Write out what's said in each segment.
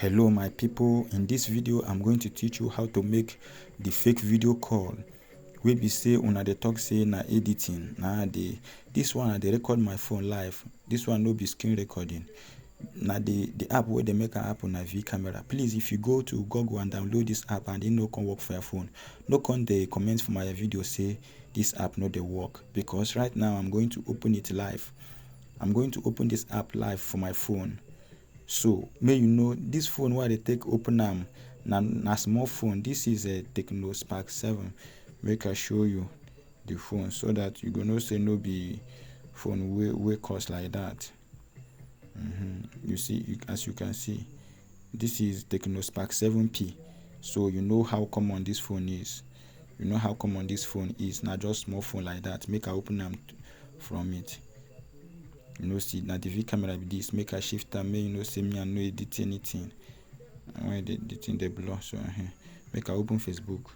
Hello my people, in this video I'm going to teach you how to make the fake video call wey be say una dey talk say na editing. This one I dey record my phone live. This one no be screen recording. Na the app wey dey make am happen na Vcamera. Please, if you go to Google and download this app and it no come work for your phone, no come dey comment for my video say this app no dey work, because right now I'm going to open it live. I'm going to open this app live for my phone. So may you know this phone wey I dey take open am na small phone. This is a Techno Spark 7. Make I show you the phone so that you go know say no be phone wey cost like that. You see, as you can see, this is Techno Spark 7P. So you know how common this phone is. You know how common this phone is. Not just small phone like that. Make I open them from it. You know, see, now the Vcamera be this. Make I shift am. Make you know, say me I no edit anything. I want editing the blur. So make I open Facebook.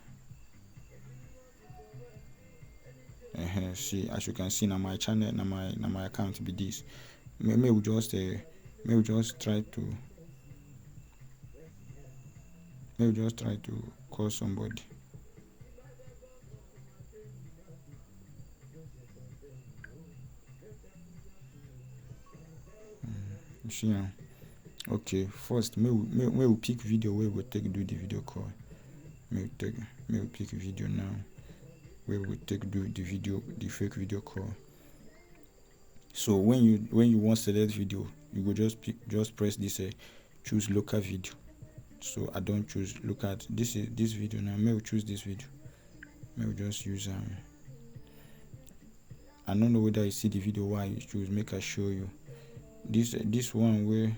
See, as you can see, now my channel, now my account be this. May we just try to call somebody. You see now. Okay, first may we pick video where we take do the video call. May we pick video now where we take do the fake video call. So when you want select video, you go just press this choose local video. So I don't choose. Look at this video now. May we choose this video. May we just use I don't know whether you see the video why you choose. Make I show you. This one where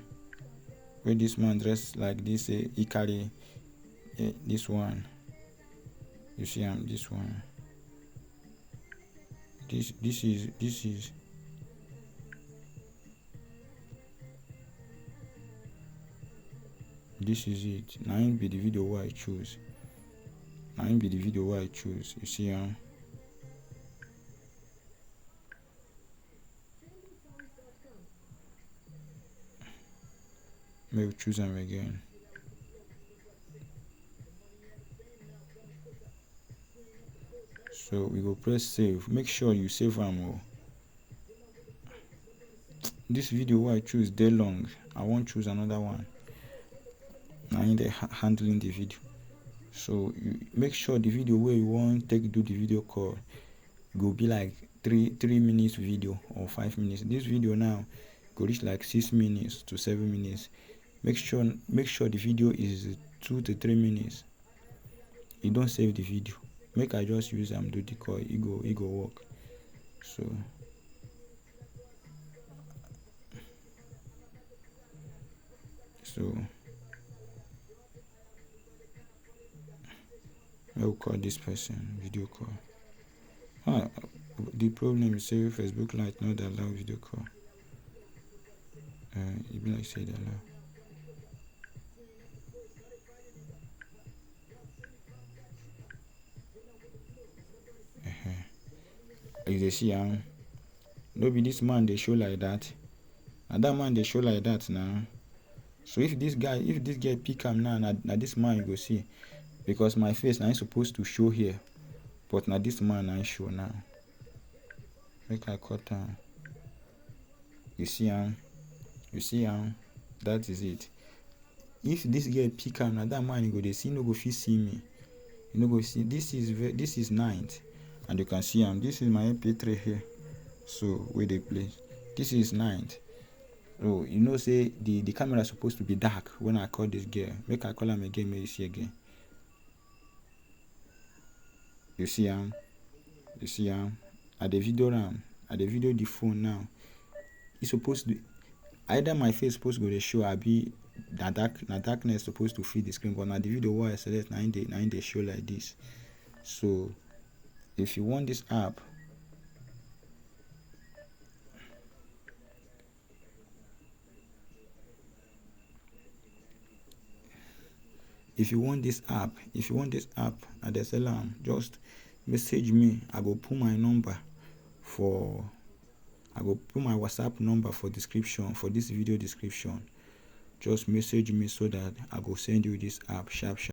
this man dressed like this, he carry this one. You see this one. This is it. Now it be the video why I choose. You see May we choose them again. So we go press save. Make sure you save them. This video why I choose day long. I won't choose another one. Now in the handling the video. So you make sure the video where you want take do the video call go be like 3 minutes video or 5 minutes. This video now go reach like 6 minutes to 7 minutes. Make sure the video is 2 to 3 minutes. You don't save the video. Make I just use them do the call. It go work. So I will call this person video call. The problem is say Facebook Lite not allow video call. It be like say they allow. If they see no be this man they show like that, and that man they show like that now. So if this girl pick him now this man you go see, because my face now is supposed to show here, but now this man I show now. Make I cut down. You see that is it. If this girl pick him now, that man you go they see no go fit see me. You know go see this is 9th, and you can see this is my MP3 here. So where they play. This is 9th. So you know say the camera is supposed to be dark when I call this girl. Make I call him again, may you see again. You see at the video the phone now. It's supposed to either my face supposed to go to show I be the darkness supposed to fill the screen, but now the video why I select now they show like this. So if you want this app, at the salam, just message me. I go put my WhatsApp number for description for this video description. just message me so that I go send you this app sharp sharp.